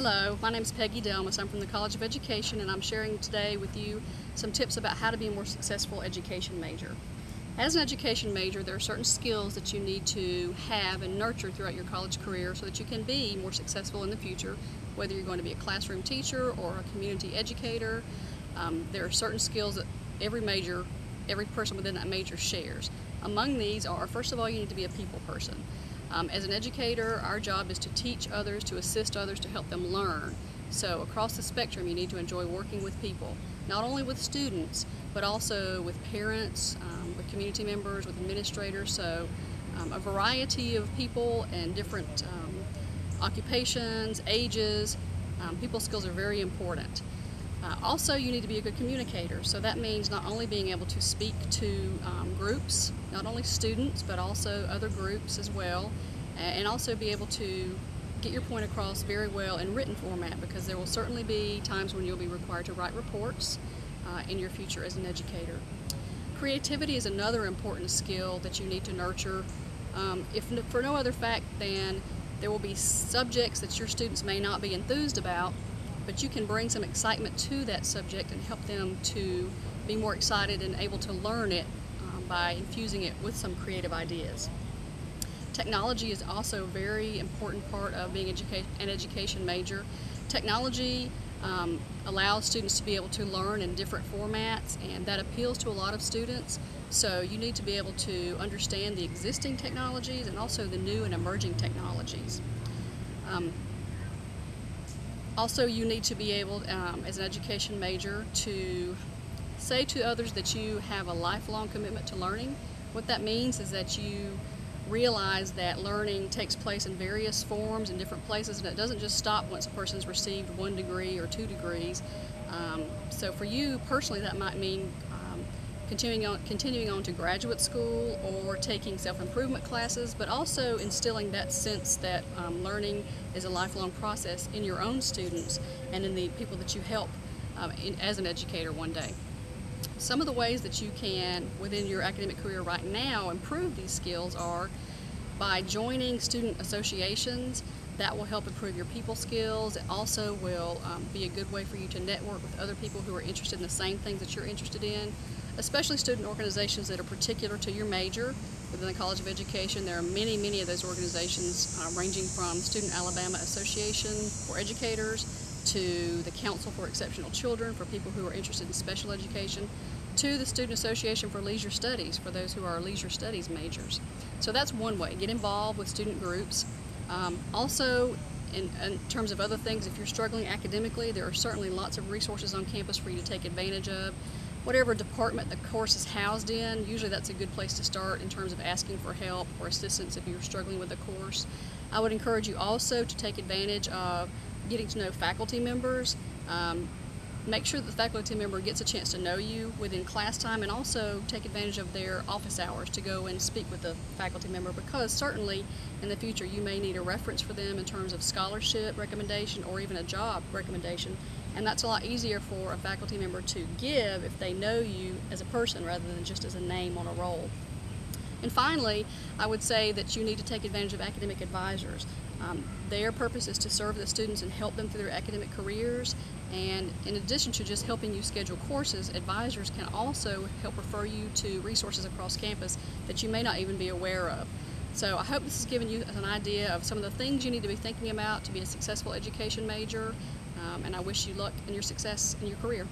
Hello, my name is Peggy Delmas. I'm from the College of Education, and I'm sharing today with you some tips about how to be a more successful education major. As an education major, there are certain skills that you need to have and nurture throughout your college career so that you can be more successful in the future, whether you're going to be a classroom teacher or a community educator. There are certain skills that every person within that major shares. Among these are, first of all, you need to be a people person. As an educator, our job is to teach others, to assist others, to help them learn. So across the spectrum, you need to enjoy working with people, not only with students, but also with parents, with community members, with administrators. So a variety of people and different occupations, ages. People skills are very important. Also, you need to be a good communicator, so that means not only being able to speak to groups, not only students, but also other groups as well, and also be able to get your point across very well in written format, because there will certainly be times when you'll be required to write reports in your future as an educator. Creativity is another important skill that you need to nurture, if for no other fact than there will be subjects that your students may not be enthused about, but you can bring some excitement to that subject and help them to be more excited and able to learn it by infusing it with some creative ideas. Technology is also a very important part of being an education major. Technology allows students to be able to learn in different formats, and that appeals to a lot of students. So you need to be able to understand the existing technologies and also the new and emerging technologies. Also, you need to be able, as an education major, to say to others that you have a lifelong commitment to learning. What that means is that you realize that learning takes place in various forms in different places, and it doesn't just stop once a person's received 1 degree or 2 degrees. So for you personally, that might mean continuing on to graduate school or taking self-improvement classes, but also instilling that sense that learning is a lifelong process in your own students and in the people that you help as an educator one day. Some of the ways that you can, within your academic career right now, improve these skills are by joining student associations. That will help improve your people skills. It also will be a good way for you to network with other people who are interested in the same things that you're interested in, especially student organizations that are particular to your major. Within the College of Education, there are many of those organizations, ranging from Student Alabama Association for educators to the Council for Exceptional Children for people who are interested in special education, to the Student Association for Leisure Studies for those who are leisure studies majors. So that's one way. Get involved with student groups. Also, in terms of other things, if you're struggling academically, there are certainly lots of resources on campus for you to take advantage of. Whatever department the course is housed in, usually that's a good place to start in terms of asking for help or assistance if you're struggling with the course. I would encourage you also to take advantage of getting to know faculty members. Make sure that the faculty member gets a chance to know you within class time, and also take advantage of their office hours to go and speak with the faculty member, because certainly in the future you may need a reference for them in terms of scholarship recommendation or even a job recommendation, and that's a lot easier for a faculty member to give if they know you as a person rather than just as a name on a roll. And finally, I would say that you need to take advantage of academic advisors. Their purpose is to serve the students and help them through their academic careers, and in addition to just helping you schedule courses, advisors can also help refer you to resources across campus that you may not even be aware of. So I hope this has given you an idea of some of the things you need to be thinking about to be a successful education major, and I wish you luck in your success in your career.